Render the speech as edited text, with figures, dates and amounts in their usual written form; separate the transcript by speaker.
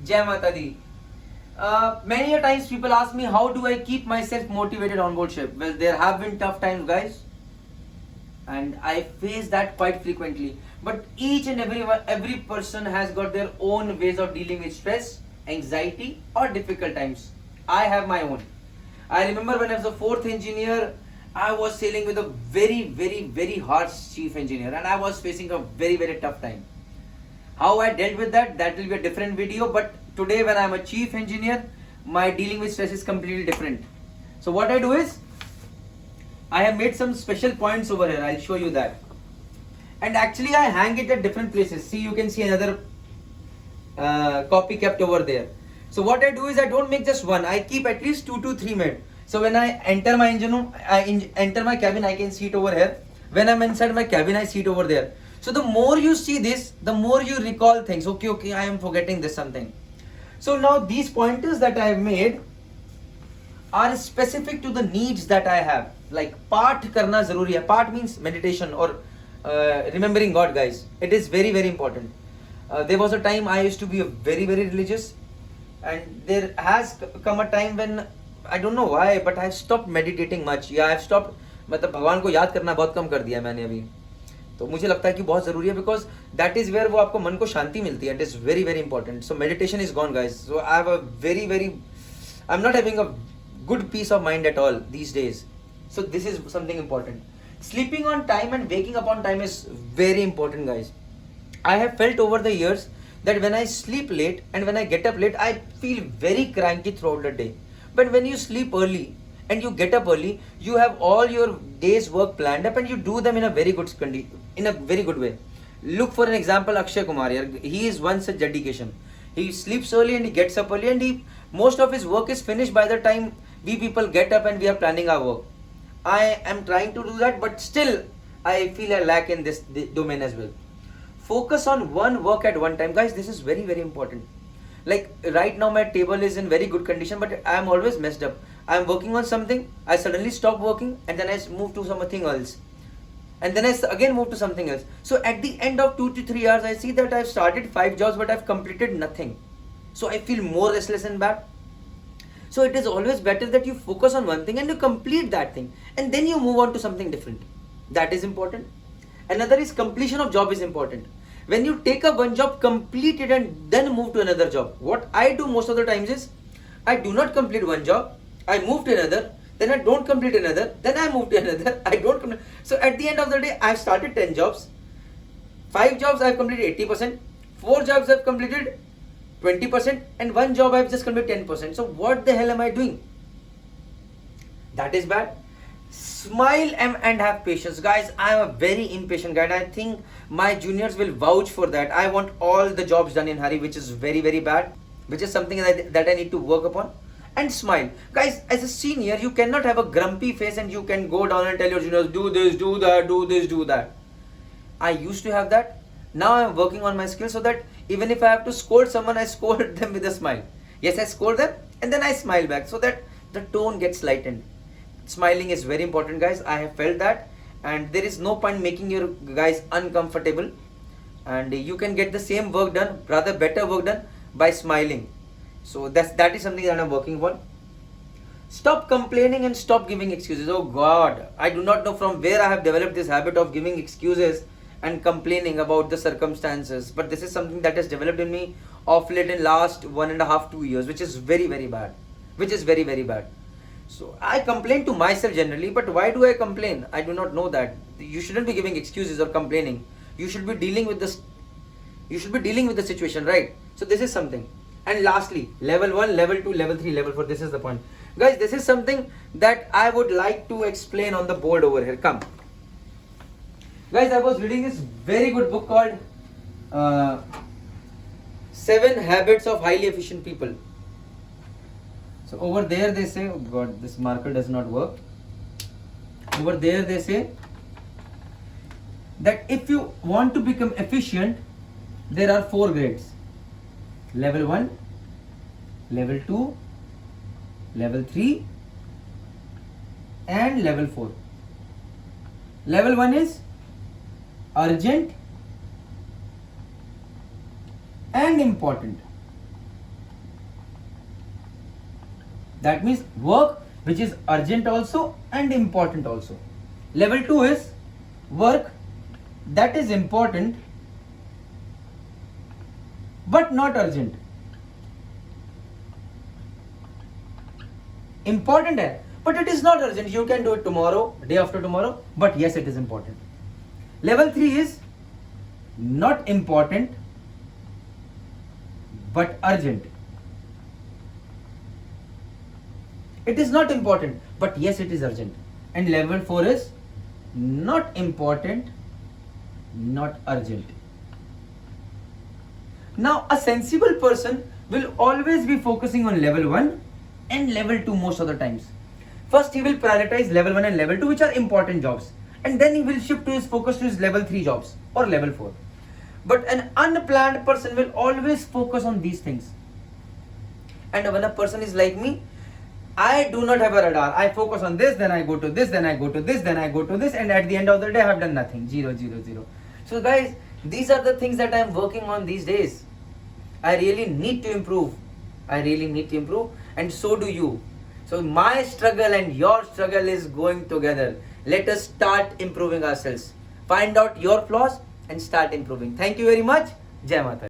Speaker 1: Jai Mata Di. Many a times people ask me, how do I keep myself motivated on board ship? Well, there have been tough times, guys, and I face that quite frequently. But each and every person has got their own ways of dealing with stress, anxiety, or difficult times. I have my own. I remember when I was a fourth engineer, I was sailing with a very harsh chief engineer, and I was facing a very tough time. How I dealt with that, that will be a different video. But today, when I'm a chief engineer, my dealing with stress is completely different. So what I do is, I have made some special points over here. I'll show you that. And actually, I hang it at different places. See, you can see another copy kept over there. So what I do is, I don't make just one. I keep at least 2 to 3 made. So when I enter my engine room, enter my cabin, I can see it over here. When I'm inside my cabin, I see it over there. So the more you see this, the more you recall things. Okay, I am forgetting this something. So now these pointers that I have made are specific to the needs that I have. Like part karna zaruri hai. Part means meditation or remembering God, guys. It is very important. There was a time I used to be a very religious, and there has come a time when I don't know why, but I have stopped meditating much. Yeah, I have stopped. मतलब भगवान को याद करना बहुत कम कर दिया मैंने अभी. तो मुझे लगता है कि बहुत ज़रूरी है, बिकॉज दैट इज़ वेयर वो आपको मन को शांति मिलती है. It is very important. So meditation is gone, guys. So I have a very I am not having a good peace of mind at all these days. So this is something important. Sleeping on time and waking up on time is very important, guys. I have felt over the years that when I sleep late and when I get up late, I feel very cranky throughout the day. But when you sleep early and you get up early, you have all your day's work planned up and you do them in a very good way. Look for an example, Akshay Kumar here. He is one such dedication. He sleeps early and he gets up early, and most of his work is finished by the time we people get up and we are planning our work. I am trying to do that, but still I feel a lack in this domain as well. Focus on one work at one time, guys. This is very important. Like right now my table is in very good condition, but I am always messed up. I am working on something, I suddenly stop working, and then I move to something else, and then I again move to something else. So at the end of 2 to 3 hours, I see that I've started 5 jobs, but I've completed nothing. So I feel more restless and bad. So it is always better that you focus on one thing and you complete that thing, and then you move on to something different. That is important. Another is completion of job is important. When you take up one job, complete it and then move to another job. What I do most of the times is, I do not complete one job, I move to another, then I don't complete another, then I move to another, I don't complete. So at the end of the day, I've started 10 jobs, 5 jobs I've completed 80%, 4 jobs I've completed 20%, and one job I've just completed 10%. So what the hell am I doing? That is bad. Smile and have patience, guys. I am a very impatient guy, and I think my juniors will vouch for that. I want all the jobs done in hurry, which is very bad, which is something that I need to work upon. And smile, guys. As a senior, you cannot have a grumpy face and you can go down and tell your juniors, do this, do that, do this, do that. I used to have that. Now I am working on my skills so that even if I have to scold someone, I scold them with a smile. Yes, I scold them and then I smile back so that the tone gets lightened. Smiling is very important, guys. I have felt that, and there is no point making your guys uncomfortable, and you can get the same work done, rather better work done, by smiling. So that is something that I'm working on. Stop complaining and stop giving excuses. Oh God, I do not know from where I have developed this habit of giving excuses and complaining about the circumstances, but this is something that has developed in me of late in last 1.5 2 years, which is very bad, very bad. So I complain to myself generally, but why do I complain? I do not know that. You shouldn't be giving excuses or complaining. You should be dealing with this. You should be dealing with the situation, right? So this is something. And lastly, level 1, level 2, level 3, level 4. This is the point, guys. This is something that I would like to explain on the board over here. Come, guys. I was reading this very good book called 7 Habits of Highly Efficient People. So over there they say, oh God, this marker does not work. Over there they say that if you want to become efficient, there are 4 grades. Level 1, level 2, level 3 and level 4. Level 1 is urgent and important. That means work which is urgent also and important also. Level 2 is work that is important but not urgent. Important है, but it is not urgent. You can do it tomorrow, day after tomorrow, but yes, it is important. Level 3 is not important but urgent. It is not important, but yes, it is urgent. And level 4 is not important, not urgent. Now, a sensible person will always be focusing on level 1 and level 2 most of the times. First, he will prioritize level 1 and level 2, which are important jobs. And then he will shift to his focus to his level 3 jobs or level 4. But an unplanned person will always focus on these things. And when a person is like me, I do not have a radar. I focus on this, then I go to this, then I go to this, then I go to this, and at the end of the day, I have done nothing. 0, 0, 0. So guys, these are the things that I am working on these days. I really need to improve. I really need to improve, and so do you. So my struggle and your struggle is going together. Let us start improving ourselves. Find out your flaws and start improving. Thank you very much. Jai Mata.